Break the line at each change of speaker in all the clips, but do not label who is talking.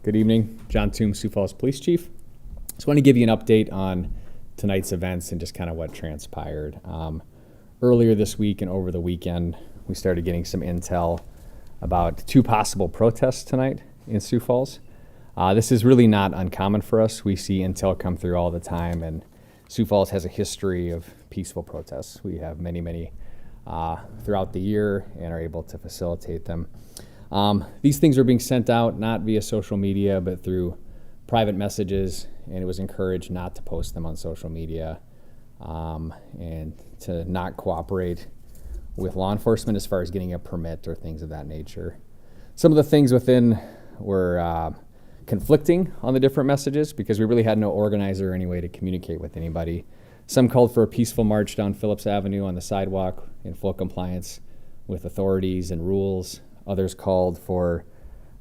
Good evening. John Toombs, Sioux Falls Police Chief. Just want to give you an update on tonight's events and just kind of what transpired. Earlier this week and over the weekend, we started getting some intel about two possible protests tonight in Sioux Falls. This is really not uncommon for us. We see intel come through all the time, and Sioux Falls has a history of peaceful protests. We have many throughout the year and are able to facilitate them. These things are being sent out not via social media, but through private messages, and it was encouraged not to post them on social media and to not cooperate with law enforcement as far as getting a permit or things of that nature. Some of the things within were conflicting on the different messages because we really had no organizer or any way to communicate with anybody. Some called for a peaceful march down Phillips Avenue on the sidewalk in full compliance with authorities and rules. Others called for,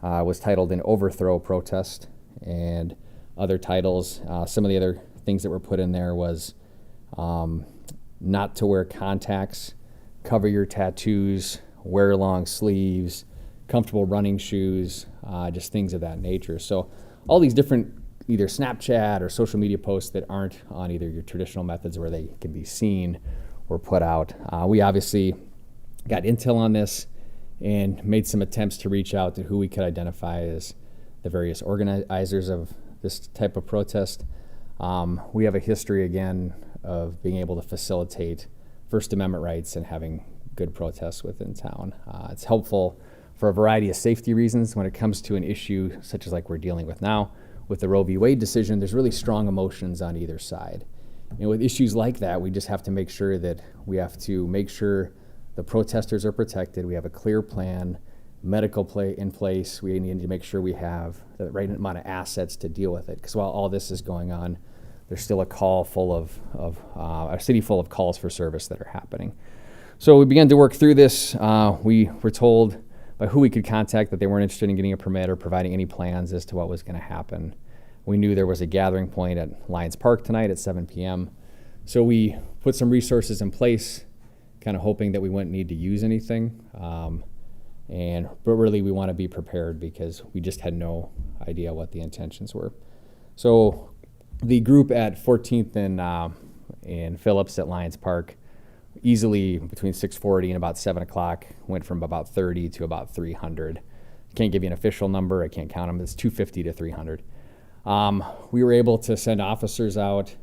was titled an overthrow protest, and other titles. Some of the other things that were put in there was not to wear contacts, cover your tattoos, wear long sleeves, comfortable running shoes, just things of that nature. So all these different either Snapchat or social media posts that aren't on either your traditional methods where they can be seen were put out. We obviously got intel on this and made some attempts to reach out to who we could identify as the various organizers of this type of protest. We have a history, again, of being able to facilitate First Amendment rights and having good protests within town. It's helpful for a variety of safety reasons when it comes to an issue such as like we're dealing with now. With the Roe v. Wade decision, there's really strong emotions on either side. And with issues like that, we just have to make sure that the protesters are protected. We have a clear plan, medical play in place. We need to make sure we have the right amount of assets to deal with it. Because while all this is going on, there's still a city full of calls for service that are happening. So we began to work through this. We were told by who we could contact that they weren't interested in getting a permit or providing any plans as to what was going to happen. We knew there was a gathering point at Lions Park tonight at 7 p.m. So we put some resources in place, kind of hoping that we wouldn't need to use anything. But really we want to be prepared because we just had no idea what the intentions were. So the group at 14th and Phillips at Lions Park, easily between 6:40 and about 7 o'clock, went from about 30 to about 300. Can't give you an official number. I can't count them. It's 250 to 300. We were able to send officers out,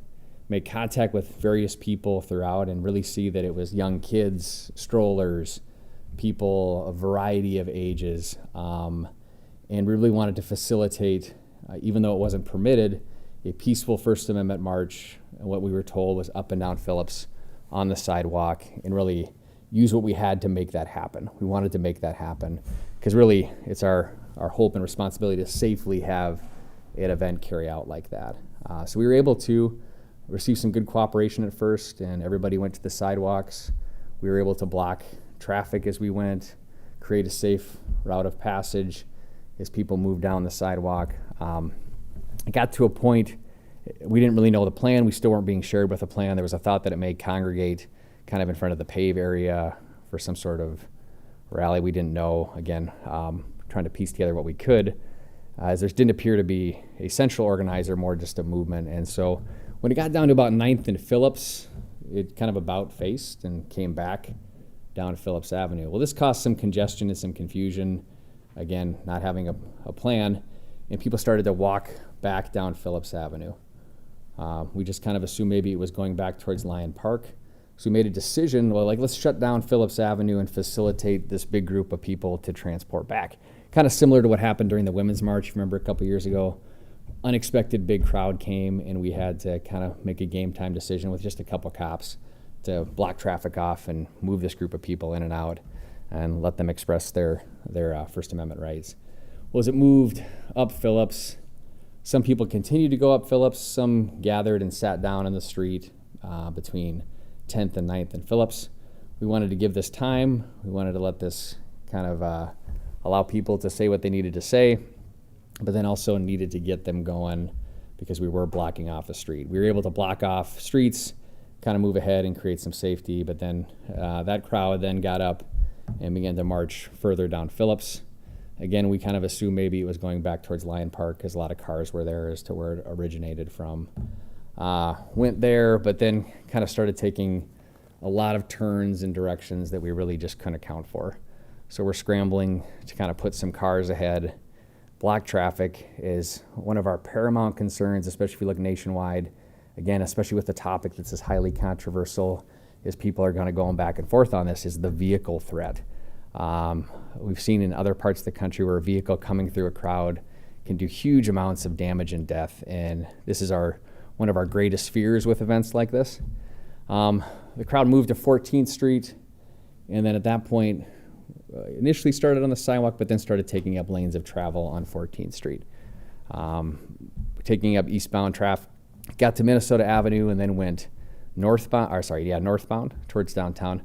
make contact with various people throughout, and really see that it was young kids, strollers, people, a variety of ages, and really wanted to facilitate, even though it wasn't permitted, a peaceful First Amendment march. And what we were told was up and down Phillips on the sidewalk, and really use what we had to make that happen. We wanted to make that happen because really it's our hope and responsibility to safely have an event carry out like that. So we were able to receive some good cooperation at first, and everybody went to the sidewalks. We were able to block traffic as we went, create a safe route of passage as people moved down the sidewalk. It got to a point, we didn't really know the plan. We still weren't being shared with a plan. There was a thought that it may congregate kind of in front of the pave area for some sort of rally. We didn't know, again, trying to piece together what we could, as there didn't appear to be a central organizer, more just a movement. And so when it got down to about 9th and Phillips, it kind of about faced and came back down Phillips Avenue. Well, this caused some congestion and some confusion, again, not having a plan, and people started to walk back down Phillips Avenue. We just kind of assumed maybe it was going back towards Lion Park. So we made a decision, let's shut down Phillips Avenue and facilitate this big group of people to transport back. Kind of similar to what happened during the Women's March, remember a couple years ago. Unexpected big crowd came, and we had to kind of make a game time decision with just a couple cops to block traffic off and move this group of people in and out and let them express their First Amendment rights. Well, as it moved up Phillips, some people continued to go up Phillips. Some gathered and sat down in the street between 10th and 9th and Phillips. We wanted to give this time. We wanted to let this kind of allow people to say what they needed to say, but then also needed to get them going because we were blocking off a street. We were able to block off streets, kind of move ahead and create some safety, but then that crowd then got up and began to march further down Phillips. Again, we kind of assumed maybe it was going back towards Lion Park because a lot of cars were there as to where it originated from. Went there, but then kind of started taking a lot of turns in directions that we really just couldn't account for. So we're scrambling to kind of put some cars ahead. Block traffic is one of our paramount concerns, especially if you look nationwide. Again, especially with the topic that's as highly controversial as people are going back and forth on this, is the vehicle threat. We've seen in other parts of the country where a vehicle coming through a crowd can do huge amounts of damage and death, and this is one of our greatest fears with events like this. The crowd moved to 14th Street, and then at that point, initially started on the sidewalk, but then started taking up lanes of travel on 14th Street. Taking up eastbound traffic, got to Minnesota Avenue, and then went northbound towards downtown.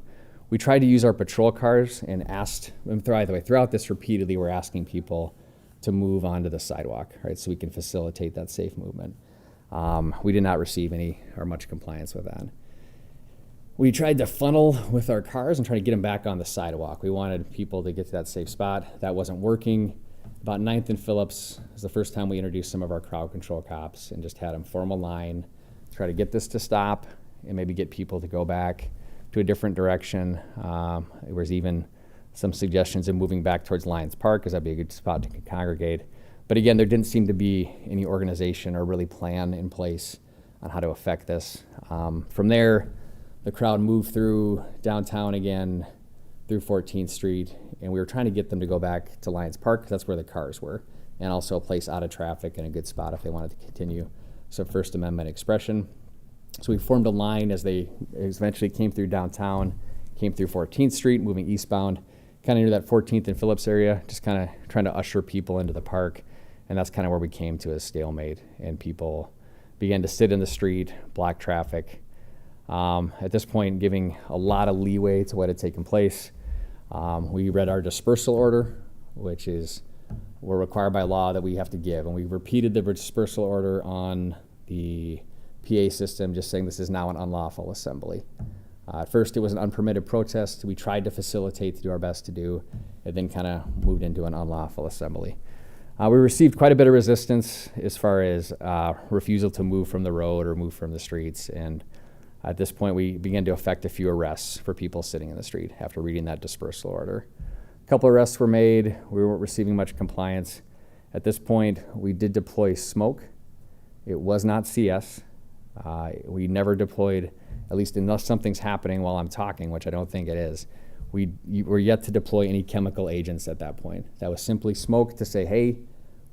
We tried to use our patrol cars and asked, throughout this repeatedly, we're asking people to move onto the sidewalk, right, so we can facilitate that safe movement. We did not receive any or much compliance with that. We tried to funnel with our cars and try to get them back on the sidewalk. We wanted people to get to that safe spot. That wasn't working. About 9th and Phillips was the first time we introduced some of our crowd control cops and just had them form a line, try to get this to stop, and maybe get people to go back to a different direction. There was even some suggestions of moving back towards Lions Park because that'd be a good spot to congregate. But again, there didn't seem to be any organization or really plan in place on how to affect this. From there, the crowd moved through downtown again, through 14th Street, and we were trying to get them to go back to Lions Park because that's where the cars were, and also a place out of traffic and a good spot if they wanted to continue some First Amendment expression. So we formed a line as they eventually came through downtown, came through 14th Street, moving eastbound, kind of near that 14th and Phillips area, just kind of trying to usher people into the park. And that's kind of where we came to a stalemate, and people began to sit in the street, block traffic. At this point, giving a lot of leeway to what had taken place. We read our dispersal order, which is we're required by law that we have to give. And we repeated the dispersal order on the PA system, just saying this is now an unlawful assembly. At first, it was an unpermitted protest. We tried to facilitate, to do our best to do. It then kind of moved into an unlawful assembly. We received quite a bit of resistance as far as refusal to move from the road or move from the streets. And at this point, we began to effect a few arrests for people sitting in the street after reading that dispersal order. A couple arrests were made. We weren't receiving much compliance. At this point, we did deploy smoke. It was not CS. We never deployed, at least unless something's happening while I'm talking, which I don't think it is. We were yet to deploy any chemical agents at that point. That was simply smoke to say, hey,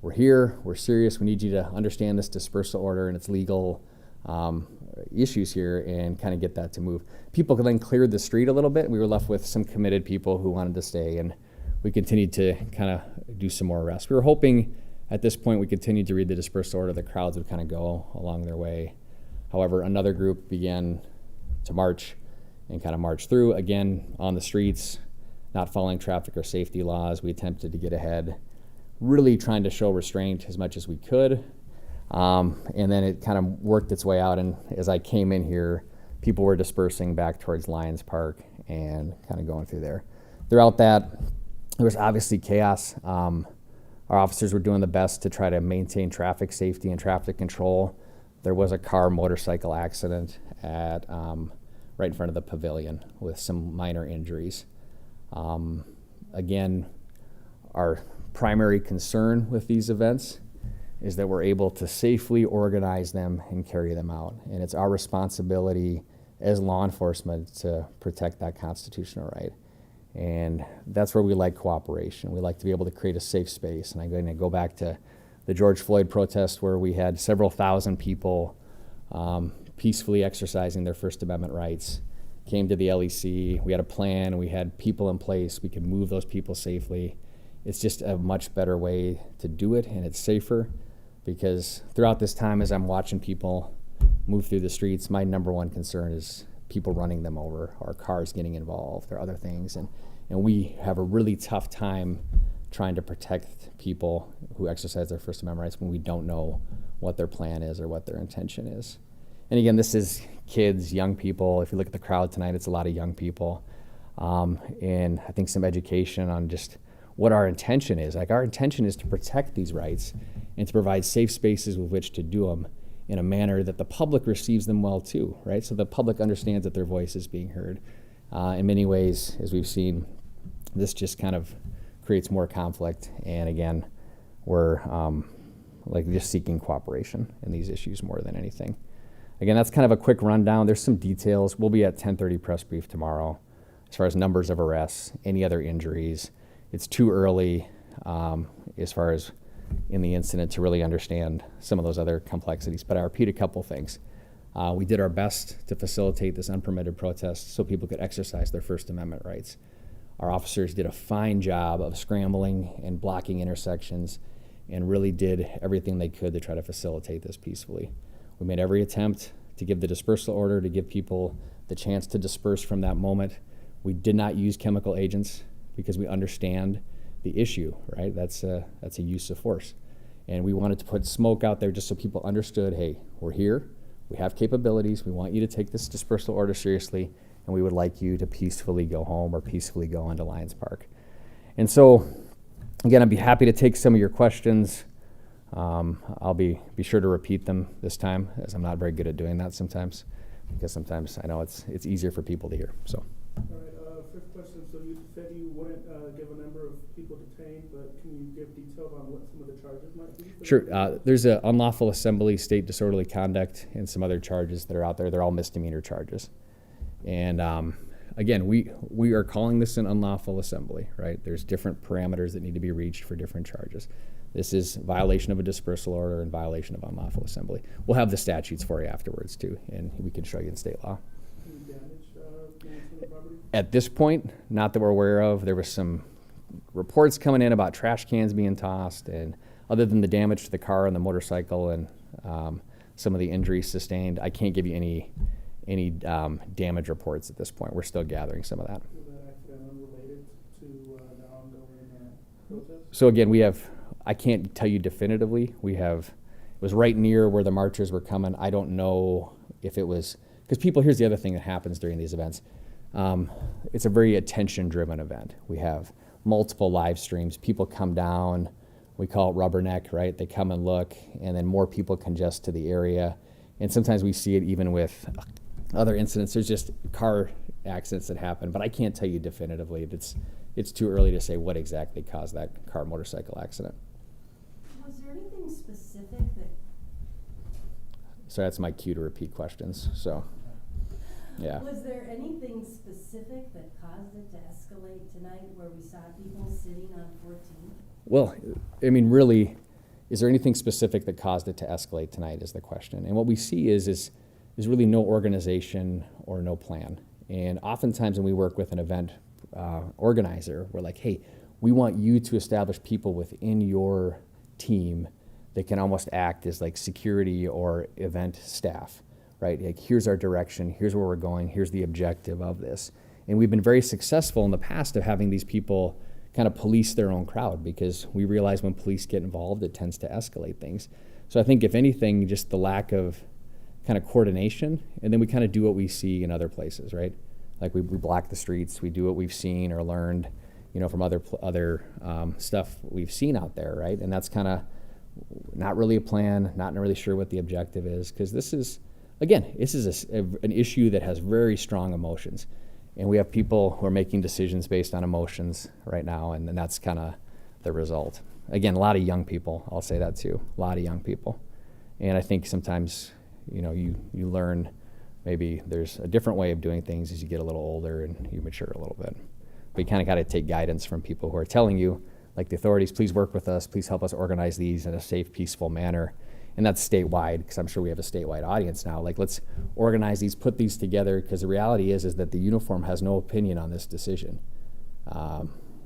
we're here, we're serious, we need you to understand this dispersal order and its legal issues here, and kind of get that to move. People then cleared the street a little bit, and we were left with some committed people who wanted to stay, and we continued to kind of do some more arrests. We were hoping at this point we continued to read the dispersal order, the crowds would kind of go along their way. However, another group began to march and kind of march through, again, on the streets, not following traffic or safety laws. We attempted to get ahead, really trying to show restraint as much as we could. And then it kind of worked its way out, and as I came in here, people were dispersing back towards Lions Park and kind of going through there. Throughout that, there was obviously chaos. Our officers were doing the best to try to maintain traffic safety and traffic control. There was a motorcycle accident at right in front of the pavilion with some minor injuries. Again, our primary concern with these events is that we're able to safely organize them and carry them out. And it's our responsibility as law enforcement to protect that constitutional right. And that's where we like cooperation. We like to be able to create a safe space. And I'm going to go back to the George Floyd protest where we had several thousand people peacefully exercising their First Amendment rights, came to the LEC. We had a plan, we had people in place, we could move those people safely. It's just a much better way to do it, and it's safer, because throughout this time as I'm watching people move through the streets, my number one concern is people running them over or cars getting involved or other things. And we have a really tough time trying to protect people who exercise their First Amendment rights when we don't know what their plan is or what their intention is. And again, this is kids, young people. If you look at the crowd tonight, it's a lot of young people. And I think some education on just what our intention is. Like, our intention is to protect these rights and to provide safe spaces with which to do them in a manner that the public receives them well too, right? So the public understands that their voice is being heard. In many ways, as we've seen, this just kind of creates more conflict. And again, we're just seeking cooperation in these issues more than anything. Again, that's kind of a quick rundown. There's some details. We'll be at 10:30 press brief tomorrow as far as numbers of arrests, any other injuries. It's too early as far as in the incident to really understand some of those other complexities. But I repeat a couple things. We did our best to facilitate this unpermitted protest so people could exercise their First Amendment rights. Our officers did a fine job of scrambling and blocking intersections and really did everything they could to try to facilitate this peacefully. We made every attempt to give the dispersal order, to give people the chance to disperse from that moment. We did not use chemical agents because we understand the issue, right? That's a use of force. And we wanted to put smoke out there just so people understood, hey, we're here, we have capabilities, we want you to take this dispersal order seriously, and we would like you to peacefully go home or peacefully go into Lions Park. And so, again, I'd be happy to take some of your questions. I'll be sure to repeat them this time, as I'm not very good at doing that sometimes, because sometimes I know it's easier for people to hear. So.
All right, first question. So you said you wouldn't give a number of people detained, but can you give details on what some of the charges might be?
Sure. There's an unlawful assembly, state disorderly conduct, and some other charges that are out there. They're all misdemeanor charges. And again, we are calling this an unlawful assembly, right? There's different parameters that need to be reached for different charges. This is violation of a dispersal order and violation of unlawful assembly. We'll have the statutes for you afterwards too, and we can show you in state law.
Any damage property?
At this point, not that we're aware of. There was some reports coming in about trash cans being tossed, and other than the damage to the car and the motorcycle and some of the injuries sustained, I can't give you any damage reports at this point. We're still gathering some of that.
Was that accident unrelated to the ongoing protest?
So again, I can't tell you definitively. It was right near where the marchers were coming. I don't know if it was, because here's the other thing that happens during these events. It's a very attention-driven event. We have multiple live streams. People come down, we call it rubberneck, right? They come and look, and then more people congest to the area. And sometimes we see it even with other incidents. There's just car accidents that happen, but I can't tell you definitively. It's too early to say what exactly caused that car motorcycle accident.
Was there anything specific that...
So that's my cue to repeat questions, so, yeah.
Was there anything specific that caused it to escalate tonight where we saw people sitting on 14th?
Well, I mean, really, is there anything specific that caused it to escalate tonight is the question. And what we see is really no organization or no plan. And oftentimes when we work with an event organizer, we're like, hey, we want you to establish people within your team that can almost act as like security or event staff, right? Like, here's our direction, here's where we're going, here's the objective of this. And we've been very successful in the past of having these people kind of police their own crowd, because we realize when police get involved, it tends to escalate things. So I think if anything, just the lack of kind of coordination, and then we kind of do what we see in other places, right? Like we block the streets, we do what we've seen or learned, from other stuff we've seen out there, right? And that's kind of not really a plan, not really sure what the objective is, because this is an issue that has very strong emotions. And we have people who are making decisions based on emotions right now, and that's kind of the result. Again, a lot of young people, I'll say that too, a lot of young people. And I think sometimes, you learn maybe there's a different way of doing things as you get a little older and you mature a little bit. But you kind of got to take guidance from people who are telling you, like the authorities, please work with us, please help us organize these in a safe, peaceful manner. And that's statewide, because I'm sure we have a statewide audience now. Like, let's organize these, put these together, because the reality is that the uniform has no opinion on this decision.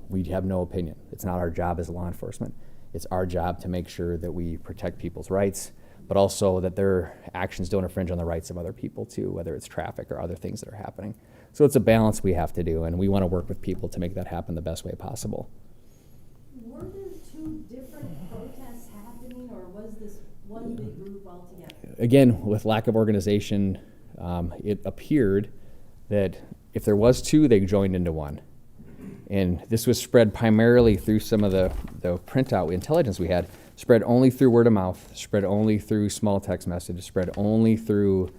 We have no opinion. It's not our job as law enforcement. It's our job to make sure that we protect people's rights, but also that their actions don't infringe on the rights of other people too, whether it's traffic or other things that are happening. So it's a balance we have to do, and we want to work with people to make that happen the best way possible.
Were there two different protests happening, or was this one big group altogether?
Again, with lack of organization, it appeared that if there was two, they joined into one. And this was spread primarily through some of the printout intelligence we had, spread only through word of mouth, spread only through small text messages, spread only through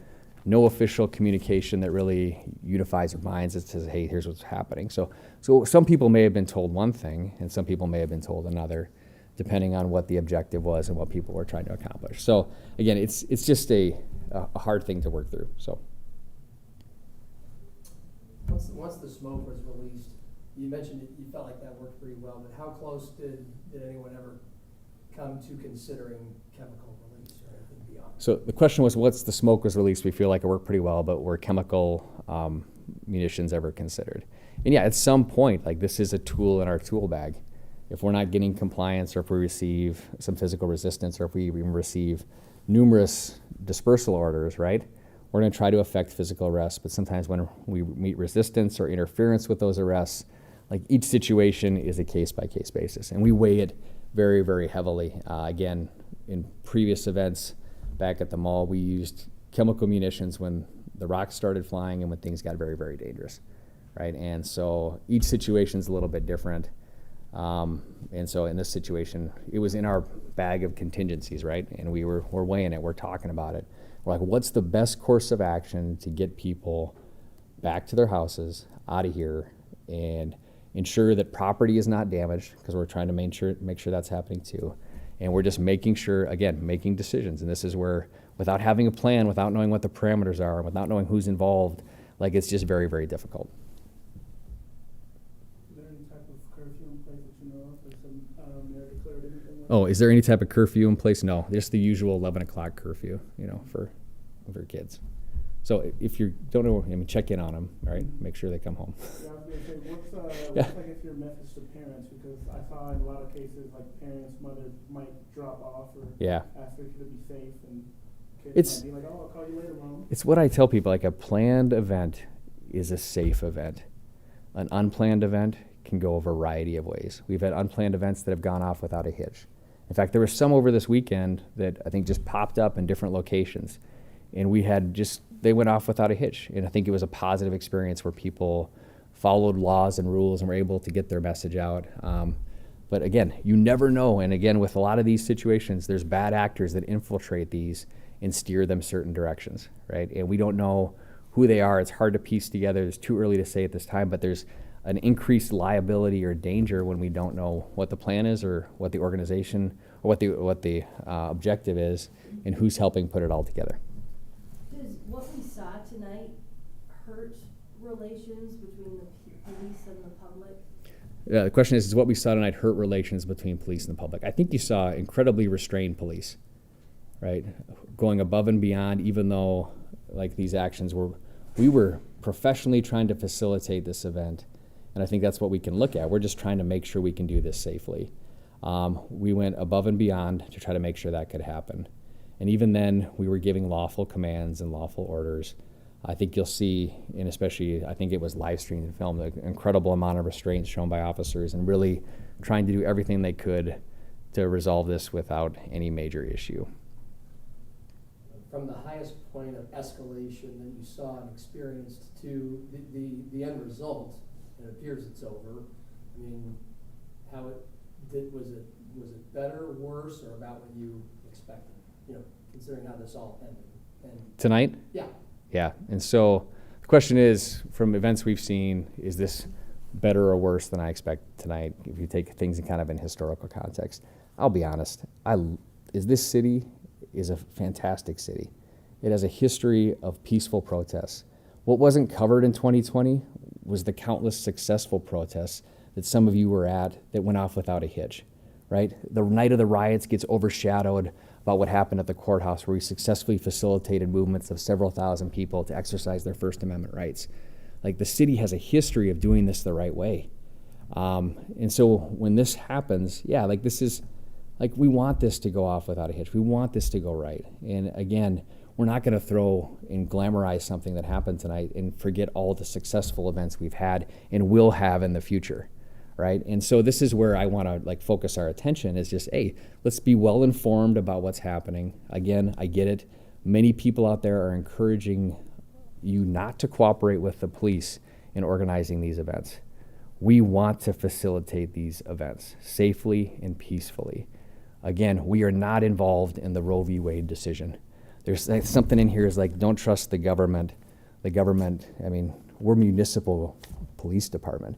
no official communication that really unifies our minds that says, hey, here's what's happening. So some people may have been told one thing and some people may have been told another, depending on what the objective was and what people were trying to accomplish. So again, it's just a hard thing to work through. So
once the smoke was released, you mentioned it, you felt like that worked pretty well, but how close did anyone ever come to considering chemical release or anything beyond?
So the question was, once the smoke was released, we feel like it worked pretty well, but were chemical munitions ever considered? And yeah, at some point, like, this is a tool in our tool bag. If we're not getting compliance, or if we receive some physical resistance, or if we even receive numerous dispersal orders, right, we're going to try to effect physical arrests. But sometimes when we meet resistance or interference with those arrests, like, each situation is a case-by-case basis, and we weigh it very, very heavily. Again, in previous events back at the mall, we used chemical munitions when the rocks started flying and when things got very, very dangerous, right? And so each situation is a little bit different. And so in this situation, it was in our bag of contingencies, right? And we're weighing it, we're talking about it. We're like, what's the best course of action to get people back to their houses, out of here, and ensure that property is not damaged, because we're trying to make sure that's happening too. And we're just making sure, again, making decisions. And this is where, without having a plan, without knowing what the parameters are, without knowing who's involved, like, it's just very, very difficult.
Is there any type of curfew in place that you know of, or some mayor declared anything like
Oh, is there any type of curfew in place? No, just the usual 11 o'clock curfew, for kids. So if you don't know, check in on them, right? Make sure they come home.
Yeah, I was gonna say, what's
Yeah.
like if your message to parents, because I saw in a lot of cases, like, parents, mothers might drop off or
Yeah.
ask their kid to be safe, and kids
It's-
might be like, oh, I'll call you later, Mom.
It's what I tell people, like, a planned event is a safe event. An unplanned event can go a variety of ways. We've had unplanned events that have gone off without a hitch. In fact, there were some over this weekend that I think just popped up in different locations, and they went off without a hitch. And I think it was a positive experience where people followed laws and rules and were able to get their message out. But again, you never know. And again, with a lot of these situations, there's bad actors that infiltrate these and steer them certain directions, right? And we don't know who they are. It's hard to piece together. It's too early to say at this time, but there's an increased liability or danger when we don't know what the plan is, or what the organization, or what the objective is, and who's helping put it all together.
Does what we saw tonight hurt relations between the police and the public?
The question is what we saw tonight hurt relations between police and the public? I think you saw incredibly restrained police, right? Going above and beyond, even though, like, these actions we were professionally trying to facilitate this event. And I think that's what we can look at. We're just trying to make sure we can do this safely. We went above and beyond to try to make sure that could happen. And even then, we were giving lawful commands and lawful orders. I think you'll see, and especially I think it was live streamed and filmed, an incredible amount of restraint shown by officers and really trying to do everything they could to resolve this without any major issue.
From the highest point of escalation that you saw and experienced to the end result, it appears it's over. I mean, how it did, was it better, worse, or about what you expected? Considering how this all ended. And
Tonight?
yeah.
Yeah, and so the question is, from events we've seen, is this better or worse than I expect tonight? If you take things in historical context, I'll be honest. This city is a fantastic city. It has a history of peaceful protests. What wasn't covered in 2020 was the countless successful protests that some of you were at that went off without a hitch, right? The night of the riots gets overshadowed about what happened at the courthouse, where we successfully facilitated movements of several thousand people to exercise their First Amendment rights. Like, the city has a history of doing this the right way. And so when this happens, this is, we want this to go off without a hitch. We want this to go right. And again, we're not going to throw and glamorize something that happened tonight and forget all the successful events we've had and will have in the future, right? And so this is where I want to focus our attention, is just, hey, let's be well informed about what's happening. Again, I get it. Many people out there are encouraging you not to cooperate with the police in organizing these events. We want to facilitate these events safely and peacefully. Again, we are not involved in the Roe v. Wade decision. There's something in here is like, don't trust the government. The government, I mean, we're municipal police department.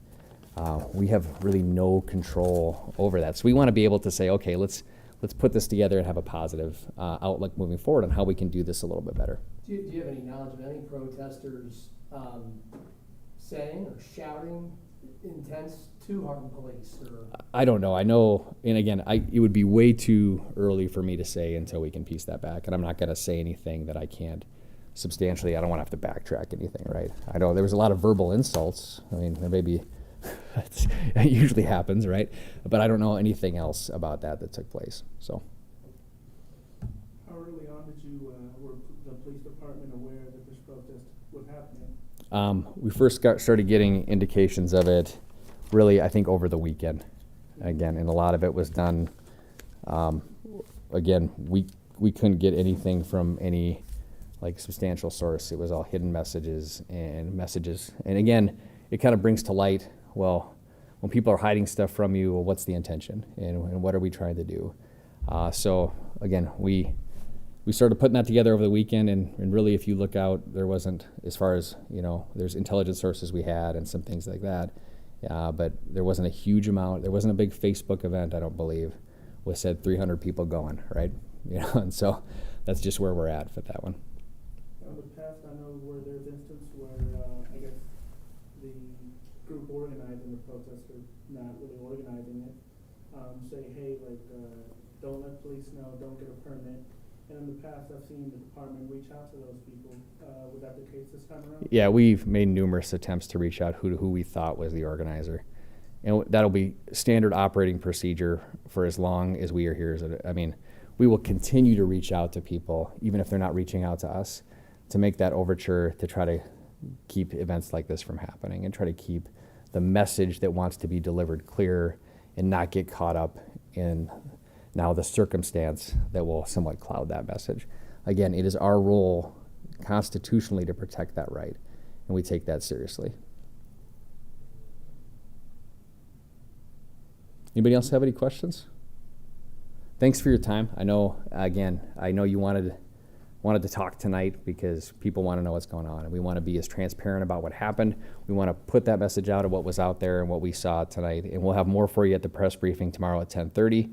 We have really no control over that. So we want to be able to say, okay, let's put this together and have a positive outlook moving forward on how we can do this a little bit better.
Do you have any knowledge of any protesters saying or shouting intents to harm police? Or?
I don't know. I know, and again, it would be way too early for me to say until we can piece that back, and I'm not going to say anything that I can't substantially. I don't want to have to backtrack anything, right? I know there was a lot of verbal insults. I mean, there may be, it usually happens, right? But I don't know anything else about that took place, so.
How early on were the police department aware that this protest was happening?
We first started getting indications of it, really, I think, over the weekend. Again, and a lot of it was done. Again, we couldn't get anything from any substantial source. It was all hidden messages. And again, it kind of brings to light, well, when people are hiding stuff from you, well, what's the intention and what are we trying to do? So again, we started putting that together over the weekend, and really, if you look out, there wasn't, as far as, there's intelligence sources we had and some things like that, but there wasn't a huge amount. There wasn't a big Facebook event, I don't believe, with said 300 people going, right? And so that's just where we're at for that one.
In the past, I know where there's instance where, I guess, the group organizing the protest, or not really organizing it, say, hey, don't let police know, don't get a permit. And in the past, I've seen the department reach out to those people. Was that the case this time around?
Yeah, we've made numerous attempts to reach out who we thought was the organizer. And that'll be standard operating procedure for as long as we are here. I mean, we will continue to reach out to people, even if they're not reaching out to us, to make that overture to try to keep events like this from happening and try to keep the message that wants to be delivered clear and not get caught up in now the circumstance that will somewhat cloud that message. Again, it is our role constitutionally to protect that right, and we take that seriously. Anybody else have any questions? Thanks for your time. I know you wanted to talk tonight because people want to know what's going on, and we want to be as transparent about what happened. We want to put that message out of what was out there and what we saw tonight, and we'll have more for you at the press briefing tomorrow at 10:30.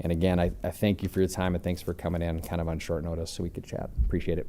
And again, I thank you for your time, and thanks for coming in kind of on short notice so we could chat. Appreciate it.